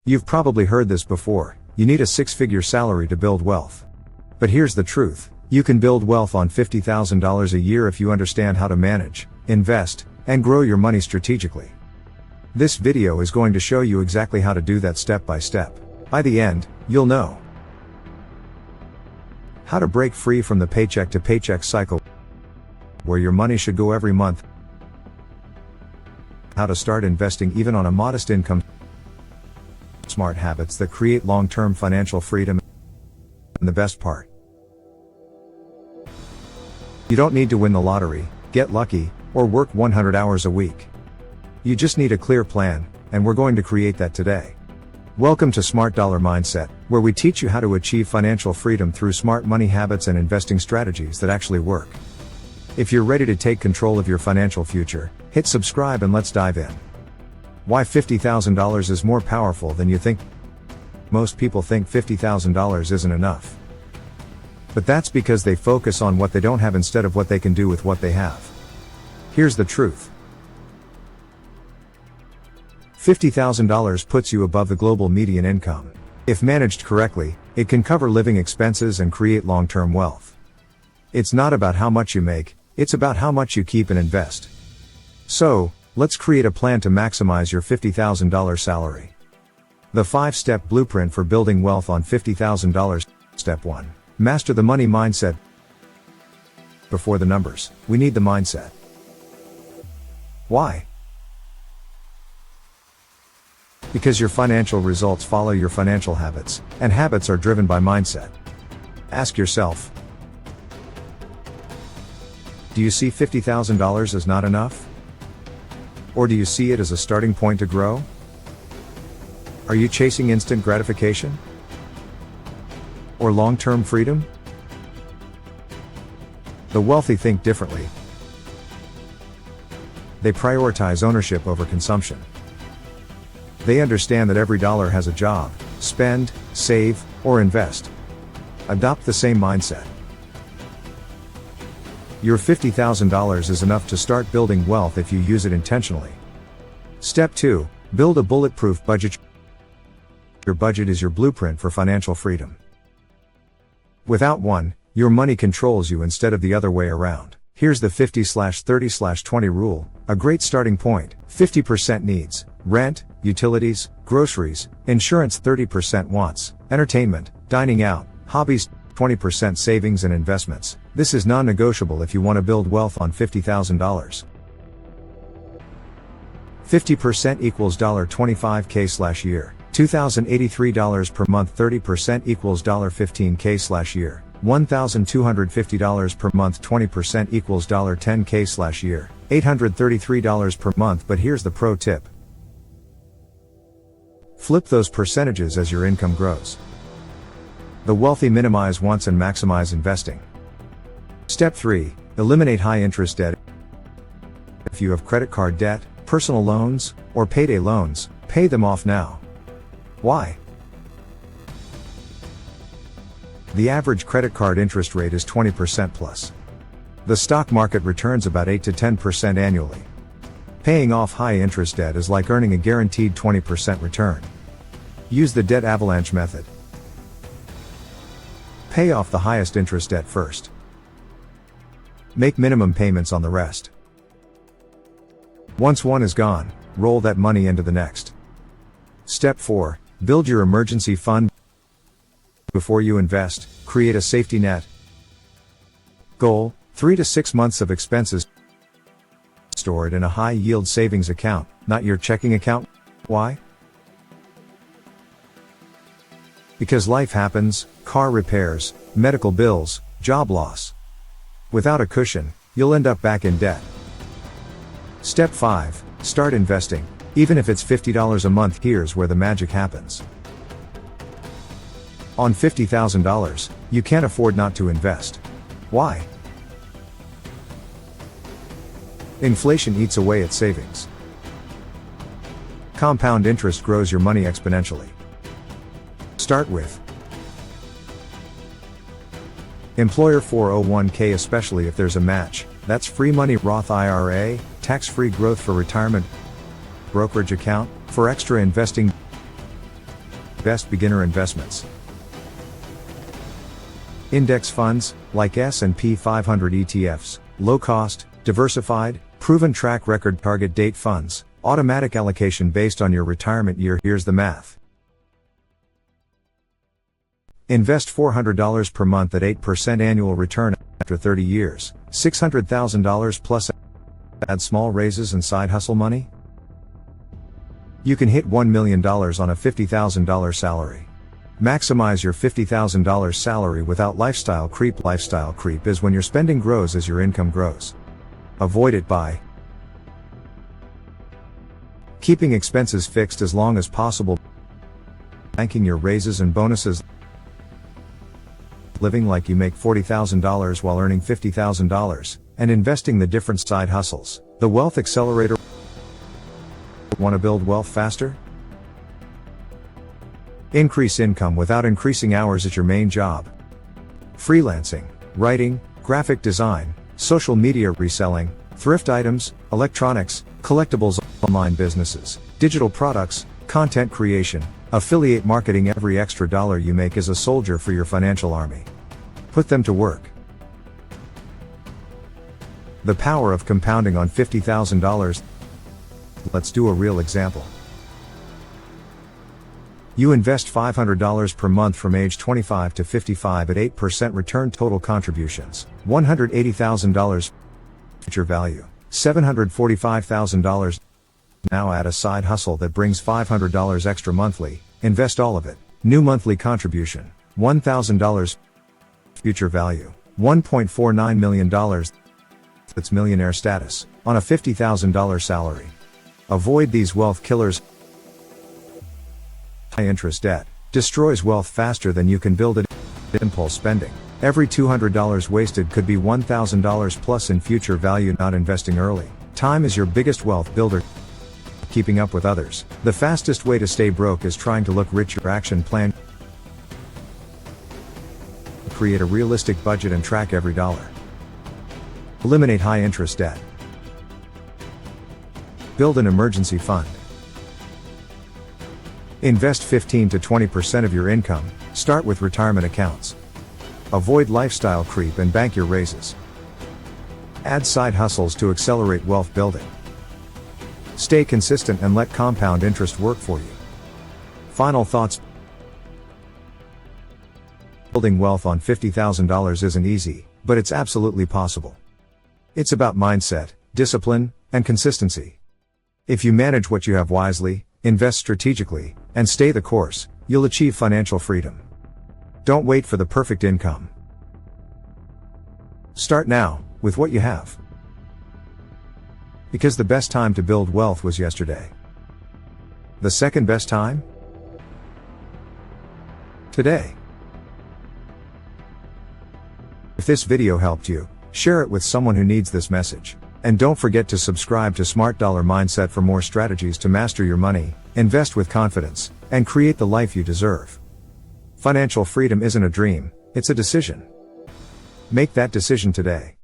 You've probably heard this before, you need a six-figure salary to build wealth. But here's the truth, you can build wealth on $50,000 a year if you understand how to manage, invest, and grow your money strategically. This video is going to show you exactly how to do that step by step. By the end, you'll know how to break free from the paycheck to paycheck cycle, where your money should go every month, how to start investing even on a modest income, smart habits that create long-term financial freedom, and the best part, you don't need to win the lottery, get lucky, or work 100 hours a week. You just need a clear plan, and we're going to create that today. Welcome to Smart Dollar Mindset, where we teach you how to achieve financial freedom through smart money habits and investing strategies that actually work. If you're ready to take control of your financial future, hit subscribe and let's dive in. Why $50,000 is more powerful than you think. Most people think $50,000 isn't enough. But that's because they focus on what they don't have instead of what they can do with what they have. Here's the truth. $50,000 puts you above the global median income. If managed correctly, it can cover living expenses and create long-term wealth. It's not about how much you make, it's about how much you keep and invest. So, let's create a plan to maximize your $50,000 salary. The 5-step blueprint for building wealth on $50,000. Step 1. Master the money mindset. Before the numbers, we need the mindset. Why? Because your financial results follow your financial habits, and habits are driven by mindset. Ask yourself, do you see $50,000 as not enough? Or do you see it as a starting point to grow? Are you chasing instant gratification? Or long-term freedom? The wealthy think differently. They prioritize ownership over consumption. They understand that every dollar has a job: spend, save, or invest. Adopt the same mindset. Your $50,000 is enough to start building wealth if you use it intentionally. Step 2. Build a bulletproof budget. Your budget is your blueprint for financial freedom. Without one, your money controls you instead of the other way around. Here's the 50/30/20 rule, a great starting point. 50% needs, rent, utilities, groceries, insurance. 30% wants, entertainment, dining out, hobbies. 20% savings and investments. This is non-negotiable if you want to build wealth on $50,000. 50% equals $25K/year, $2,083 per month. 30% equals $15K/year, $1,250 per month. 20% equals $10K/year, $833 per month. But here's the pro tip. Flip those percentages as your income grows. The wealthy minimize wants and maximize investing. Step 3. Eliminate high interest debt. If you have credit card debt, personal loans, or payday loans, pay them off now. Why? The average credit card interest rate is 20% plus. The stock market returns about 8 to 10% annually. Paying off high interest debt is like earning a guaranteed 20% return. Use the debt avalanche method. Pay off the highest interest debt first. Make minimum payments on the rest. Once one is gone, roll that money into the next. Step 4. Build your emergency fund. Before you invest, create a safety net. Goal: 3 to 6 months of expenses. Store it in a high-yield savings account, not your checking account. Why? Because life happens: car repairs, medical bills, job loss. Without a cushion, you'll end up back in debt. Step 5. Start investing. Even if it's $50 a month, here's where the magic happens. On $50,000, you can't afford not to invest. Why? Inflation eats away at savings. Compound interest grows your money exponentially. Start with employer 401k, especially if there's a match. That's free money. Roth IRA, tax-free growth for retirement. Brokerage account, for extra investing. Best beginner investments. Index funds, like S&P 500 ETFs, low cost, diversified, proven track record target date funds, automatic allocation based on your retirement year. Here's the math. Invest $400 per month at 8% annual return after 30 years, $600,000 plus add small raises and side hustle money. You can hit $1 million on a $50,000 salary. Maximize your $50,000 salary without lifestyle creep. Lifestyle creep is when your spending grows as your income grows. Avoid it by keeping expenses fixed as long as possible, banking your raises and bonuses, living like you make $40,000 while earning $50,000, and investing the different side hustles. The Wealth Accelerator. Want to build wealth faster? Increase income without increasing hours at your main job. Freelancing, writing, graphic design, social media reselling, thrift items, electronics, collectibles, online businesses, digital products, content creation, affiliate marketing. Every extra dollar you make is a soldier for your financial army. Put them to work. The power of compounding on $50,000. Let's do a real example. You invest $500 per month from age 25 to 55 at 8% return. Total contributions, $180,000. Future value, $745,000. Now add a side hustle that brings $500 extra monthly, invest all of it. New monthly contribution, $1,000. Future value, $1.49 million. That's millionaire status, on a $50,000 salary. Avoid these wealth killers. High interest debt destroys wealth faster than you can build it. Impulse spending. Every $200 wasted could be $1,000 plus in future value. Not investing early. Time is your biggest wealth builder. Keeping up with others. The fastest way to stay broke is trying to look rich. Your action plan. Create a realistic budget and track every dollar. Eliminate high interest debt. Build an emergency fund. Invest 15 to 20% of your income. Start with retirement accounts. Avoid lifestyle creep and bank your raises. Add side hustles to accelerate wealth building. Stay consistent and let compound interest work for you. Final thoughts. Building wealth on $50,000 isn't easy, but it's absolutely possible. It's about mindset, discipline, and consistency. If you manage what you have wisely, invest strategically, and stay the course, you'll achieve financial freedom. Don't wait for the perfect income. Start now, with what you have. Because the best time to build wealth was yesterday. The second best time? Today. If this video helped you, share it with someone who needs this message. And don't forget to subscribe to Smart Dollar Mindset for more strategies to master your money, invest with confidence, and create the life you deserve. Financial freedom isn't a dream, it's a decision. Make that decision today.